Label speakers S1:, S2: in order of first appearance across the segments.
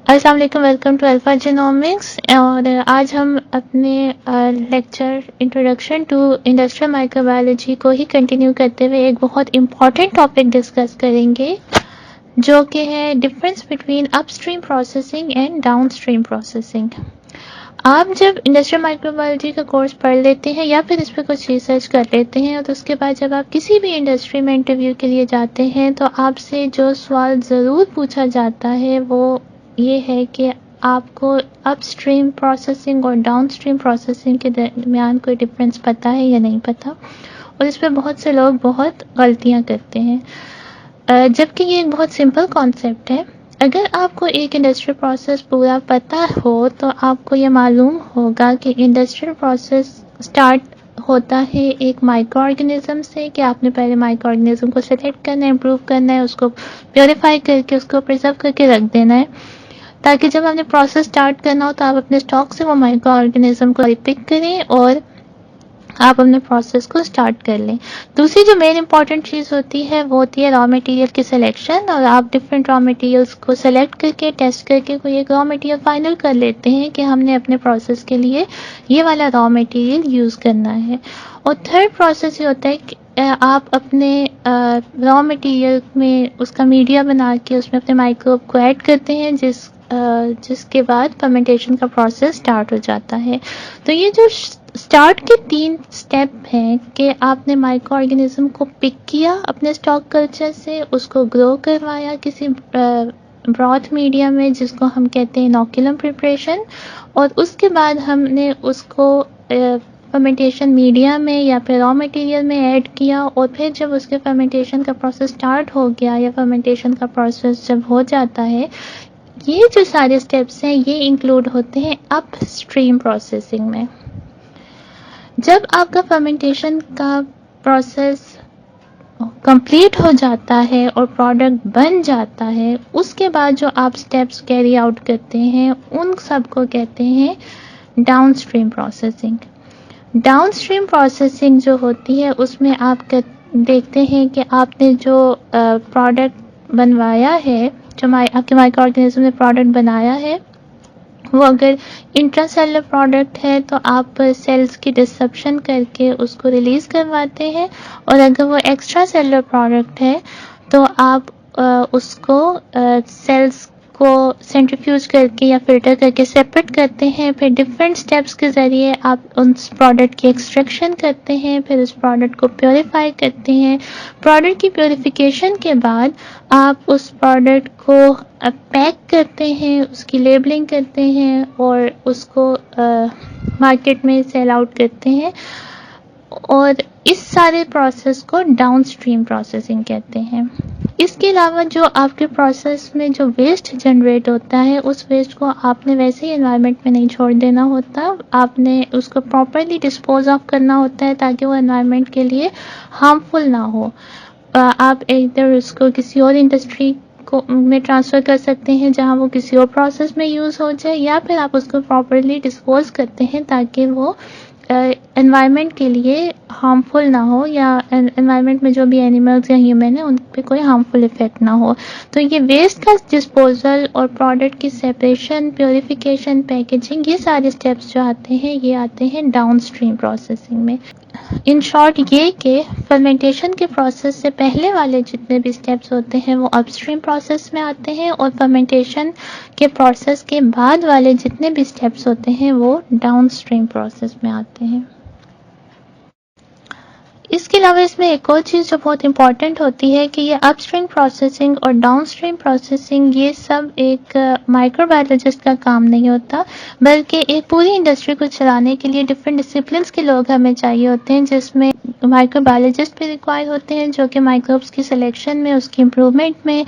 S1: السلام علیکم، welcome to alpha genomics. اور آج ہم اپنے لیکچر انٹروڈکشن ٹو انڈسٹریل مائکروبیولوجی کو ہی کنٹینیو کرتے ہوئے ایک بہت امپورٹنٹ ٹاپک ڈسکس کریں گے، جو کہ ہے difference between up stream processing and down stream processing. آپ جب انڈسٹریل مائکروبیولوجی کا کورس پڑھ لیتے ہیں یا پھر اس پہ کچھ ریسرچ کر لیتے ہیں، اور اس کے بعد جب آپ کسی بھی انڈسٹری میں انٹرویو کے لیے جاتے ہیں تو آپ سے جو سوال ضرور پوچھا جاتا ہے وہ یہ ہے کہ آپ کو اپ اسٹریم پروسیسنگ اور ڈاؤن اسٹریم پروسیسنگ کے درمیان کوئی ڈفرینس پتہ ہے یا نہیں پتہ. اور اس پہ بہت سے لوگ بہت غلطیاں کرتے ہیں، جبکہ یہ ایک بہت سمپل کانسیپٹ ہے. اگر آپ کو ایک انڈسٹریل پروسیس پورا پتہ ہو تو آپ کو یہ معلوم ہوگا کہ انڈسٹریل پروسیس سٹارٹ ہوتا ہے ایک مائکرو آرگنزم سے، کہ آپ نے پہلے مائکرو آرگنزم کو سلیکٹ کرنا ہے، امپروو کرنا ہے، اس کو پیوریفائی کر کے اس کو پرزرو کر کے رکھ دینا ہے، تاکہ جب آپ نے پروسیس سٹارٹ کرنا ہو تو آپ اپنے اسٹاک سے وہ مائکرو آرگنزم کو پک کریں اور آپ اپنے پروسیس کو سٹارٹ کر لیں. دوسری جو مین امپورٹنٹ چیز ہوتی ہے وہ ہوتی ہے را مٹیریل کی سلیکشن، اور آپ ڈفرینٹ را مٹیریلس کو سلیکٹ کر کے ٹیسٹ کر کے کوئی ایک را مٹیریل فائنل کر لیتے ہیں کہ ہم نے اپنے پروسیس کے لیے یہ والا را مٹیریل یوز کرنا ہے. اور تھرڈ پروسیس یہ ہوتا ہے کہ آپ اپنے را مٹیریل میں اس کا میڈیا بنا کے اس میں اپنے مائکروب کو ایڈ کرتے ہیں، جس کے بعد فرمنٹیشن کا پروسیس سٹارٹ ہو جاتا ہے. تو یہ جو سٹارٹ کے 3 سٹیپ ہیں کہ آپ نے مائکرو آرگنزم کو پک کیا اپنے اسٹاک کلچر سے، اس کو گرو کروایا کسی براڈ میڈیا میں جس کو ہم کہتے ہیں انوکولم پریپریشن، اور اس کے بعد ہم نے اس کو فرمنٹیشن میڈیا میں یا پھر را مٹیریل میں ایڈ کیا، اور پھر جب اس کے فرمنٹیشن کا پروسیس سٹارٹ ہو گیا یا فرمنٹیشن کا پروسیس جب ہو جاتا ہے، یہ جو سارے سٹیپس ہیں یہ انکلوڈ ہوتے ہیں اپ اسٹریم پروسیسنگ میں. جب آپ کا فرمنٹیشن کا پروسیس کمپلیٹ ہو جاتا ہے اور پروڈکٹ بن جاتا ہے، اس کے بعد جو آپ سٹیپس کیری آؤٹ کرتے ہیں ان سب کو کہتے ہیں down stream processing. Down stream processing جو ہوتی ہے اس میں آپ دیکھتے ہیں کہ آپ نے جو پروڈکٹ بنوایا ہے، جو آپ کے مائکرو آرگنزم نے پروڈکٹ بنایا ہے، وہ اگر انٹرا سیلر پروڈکٹ ہے تو آپ سیلز کی ڈسرپشن کر کے اس کو ریلیز کرواتے ہیں، اور اگر وہ ایکسٹرا سیلر پروڈکٹ ہے تو آپ اس کو سیلز کو سینٹریفیوج کر کے یا فلٹر کر کے سیپریٹ کرتے ہیں. پھر ڈفرینٹ سٹیپس کے ذریعے آپ اس پروڈکٹ کی ایکسٹریکشن کرتے ہیں، پھر اس پروڈکٹ کو پیوریفائی کرتے ہیں. پروڈکٹ کی پیوریفیکیشن کے بعد آپ اس پروڈکٹ کو پیک کرتے ہیں، اس کی لیبلنگ کرتے ہیں اور اس کو مارکیٹ میں سیل آؤٹ کرتے ہیں. اور اس سارے پروسیس کو ڈاؤن اسٹریم پروسیسنگ کہتے ہیں. اس کے علاوہ جو آپ کے پروسیس میں جو ویسٹ جنریٹ ہوتا ہے، اس ویسٹ کو آپ نے ویسے ہی انوائرمنٹ میں نہیں چھوڑ دینا ہوتا، آپ نے اس کو پراپرلی ڈسپوز آف کرنا ہوتا ہے تاکہ وہ انوائرمنٹ کے لیے ہارمفل نہ ہو. آپ ادھر اس کو کسی اور انڈسٹری میں ٹرانسفر کر سکتے ہیں جہاں وہ کسی اور پروسیس میں یوز ہو جائے، یا پھر آپ اس کو پراپرلی ڈسپوز کرتے ہیں تاکہ وہ انوائرمنٹ کے لیے ہارمفل نہ ہو، یا انوائرمنٹ میں جو بھی اینیملز یا ہیومن ہیں ان پہ کوئی ہارمفل افیکٹ نہ ہو. تو یہ ویسٹ کا ڈسپوزل اور پروڈکٹ کی سیپریشن، پیوریفیکیشن، پیکیجنگ، یہ سارے سٹیپس جو آتے ہیں یہ آتے ہیں ڈاؤن اسٹریم پروسیسنگ میں. ان شارٹ یہ کہ فرمنٹیشن کے پروسیس سے پہلے والے جتنے بھی سٹیپس ہوتے ہیں وہ اپ اسٹریم پروسیس میں آتے ہیں، اور فرمنٹیشن کے پروسیس کے بعد والے جتنے بھی سٹیپس ہوتے ہیں وہ ڈاؤن اسٹریم پروسیس میں آتے ہیں. اس کے علاوہ اس میں ایک اور چیز جو بہت امپورٹنٹ ہوتی ہے کہ یہ اپ اسٹریم پروسیسنگ اور ڈاؤن اسٹریم پروسیسنگ یہ سب ایک مائکرو بایولوجسٹ کا کام نہیں ہوتا، بلکہ ایک پوری انڈسٹری کو چلانے کے لیے ڈفرینٹ ڈسپلنس کے لوگ ہمیں چاہیے ہوتے ہیں، جس میں مائکرو بایولوجسٹ بھی ریکوائر ہوتے ہیں جو کہ مائکروبس کی سلیکشن میں، اس کی امپروومنٹ میں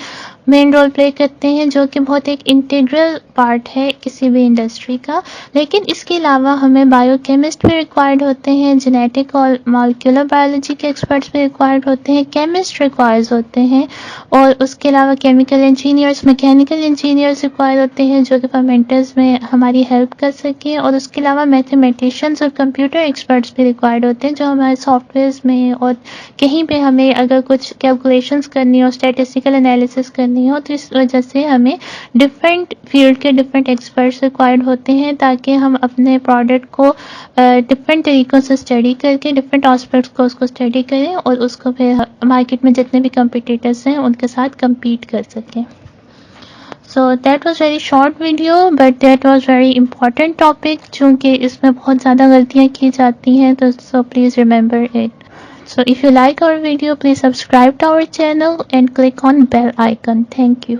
S1: مین رول پلے کرتے ہیں، جو کہ بہت ایک انٹیگرل پارٹ ہے کسی بھی انڈسٹری کا. لیکن اس کے علاوہ ہمیں بایو کیمسٹ بھی ریکوائرڈ ہوتے ہیں، جینیٹک اور مالیکولر بایولوجی کے ایکسپرٹس بھی ریکوائرڈ ہوتے ہیں، کیمسٹ ریکوائرز ہوتے ہیں، اور اس کے علاوہ chemical engineers, mechanical engineers require ہوتے ہیں جو کہ فرمنٹرز میں ہماری ہیلپ کر سکیں. اور اس کے علاوہ میتھمیٹیشینز اور کمپیوٹر ایکسپرٹس بھی ریکوائرڈ ہوتے ہیں جو ہمارے سافٹ ویئر انالیسس میں اور کہیں پہ ہمیں اگر کچھ کیلکولیشنس کرنی ہو، اسٹیٹسٹیکل انالیسس کرنی ہو، تو اس وجہ سے ہمیں ڈفرینٹ فیلڈ کے ڈفرینٹ ایکسپرٹس ریکوائرڈ ہوتے ہیں تاکہ ہم اپنے پروڈکٹ کو ڈفرینٹ طریقوں سے اسٹڈی کر کے ڈفرینٹ آسپیکٹس کو اس کو اسٹڈی کریں اور اس کو پھر مارکیٹ میں جتنے بھی کمپیٹیٹرس ہیں ان کے ساتھ کمپیٹ کر سکیں. So that was very short video but that was very important topic چونکہ اس میں بہت زیادہ غلطیاں کی جاتی ہیں تو so please remember it. So if you like our video please subscribe to our channel and click on bell icon. Thank you.